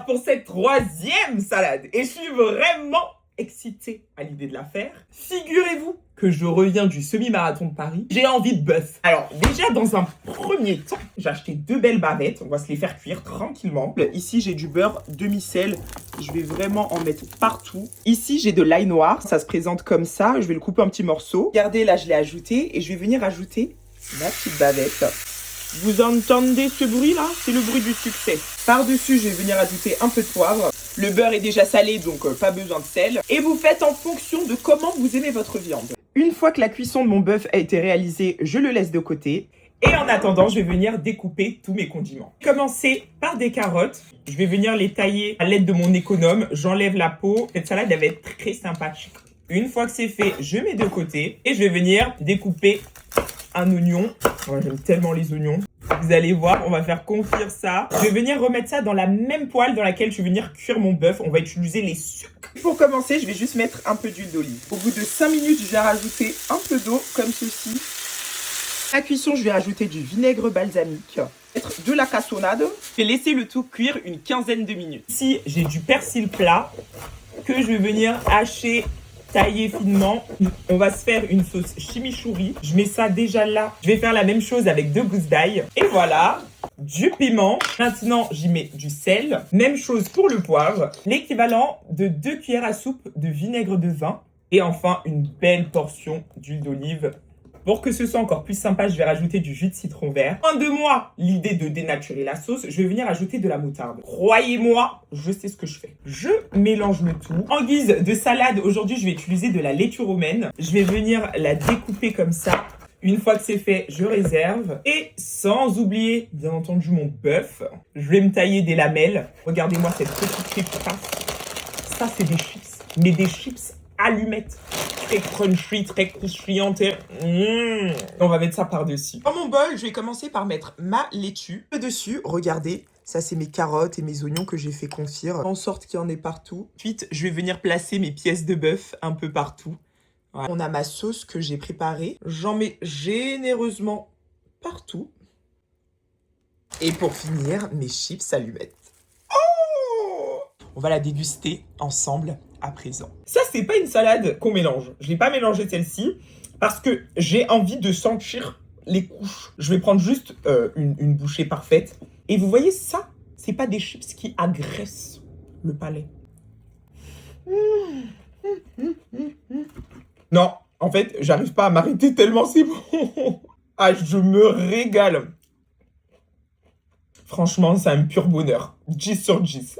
pour cette troisième salade. Et je suis vraiment excité à l'idée de la faire. Figurez-vous que je reviens du semi-marathon de Paris. J'ai envie de bœuf. Alors déjà, dans un premier temps, j'ai acheté 2 belles bavettes. On va se les faire cuire tranquillement. Ici, j'ai du beurre demi-sel. Je vais vraiment en mettre partout. Ici, j'ai de l'ail noir. Ça se présente comme ça. Je vais le couper en petits morceaux. Regardez, là, je l'ai ajouté. Et je vais venir ajouter ma petite bavette. Vous entendez ce bruit-là? C'est le bruit du succès. Par-dessus, je vais venir ajouter un peu de poivre. Le beurre est déjà salé, donc pas besoin de sel. Et vous faites en fonction de comment vous aimez votre viande. Une fois que la cuisson de mon bœuf a été réalisée, je le laisse de côté. Et en attendant, je vais venir découper tous mes condiments. Commencer par des carottes. Je vais venir les tailler à l'aide de mon économe. J'enlève la peau. Cette salade, elle va être très sympathique. Une fois que c'est fait, je mets de côté. Et je vais venir découper un oignon. Moi, j'aime tellement les oignons. Vous allez voir, on va faire confire ça. Je vais venir remettre ça dans la même poêle dans laquelle je vais venir cuire mon bœuf. On va utiliser les sucres. Pour commencer, je vais juste mettre un peu d'huile d'olive. Au bout de 5 minutes, je vais rajouter un peu d'eau, comme ceci. À la cuisson, je vais rajouter du vinaigre balsamique. Mettre de la cassonade. Je vais laisser le tout cuire une quinzaine de minutes. Ici, j'ai du persil plat que je vais venir hacher, tailler finement. On va se faire une sauce chimichurri. Je mets ça déjà là. Je vais faire la même chose avec 2 gousses d'ail. Et voilà, du piment. Maintenant, j'y mets du sel. Même chose pour le poivre. L'équivalent de 2 cuillères à soupe de vinaigre de vin. Et enfin, une belle portion d'huile d'olive. Pour que ce soit encore plus sympa, je vais rajouter du jus de citron vert. Fin de moi, l'idée de dénaturer la sauce, je vais venir ajouter de la moutarde. Croyez-moi, je sais ce que je fais. Je mélange le tout. En guise de salade, aujourd'hui, je vais utiliser de la laitue romaine. Je vais venir la découper comme ça. Une fois que c'est fait, je réserve. Et sans oublier, bien entendu, mon bœuf. Je vais me tailler des lamelles. Regardez-moi cette petite pépasse. Ça, c'est des chips. Mais des chips allumettes. Très crunchy, très croustillantes. On va mettre ça par-dessus. Dans mon bol, je vais commencer par mettre ma laitue. Dessus, regardez, ça c'est mes carottes et mes oignons que j'ai fait confire, en sorte qu'il y en ait partout. Ensuite, je vais venir placer mes pièces de bœuf un peu partout. Voilà. On a ma sauce que j'ai préparée. J'en mets généreusement partout. Et pour finir, mes chips allumettes. On va la déguster ensemble à présent. Ça, c'est pas une salade qu'on mélange. Je n'ai pas mélangé celle-ci parce que j'ai envie de sentir les couches. Je vais prendre juste une bouchée parfaite. Et vous voyez ça, c'est pas des chips qui agressent le palais. Non, en fait, j'arrive pas à m'arrêter tellement c'est bon. Ah, je me régale. Franchement, c'est un pur bonheur. 10 sur 10.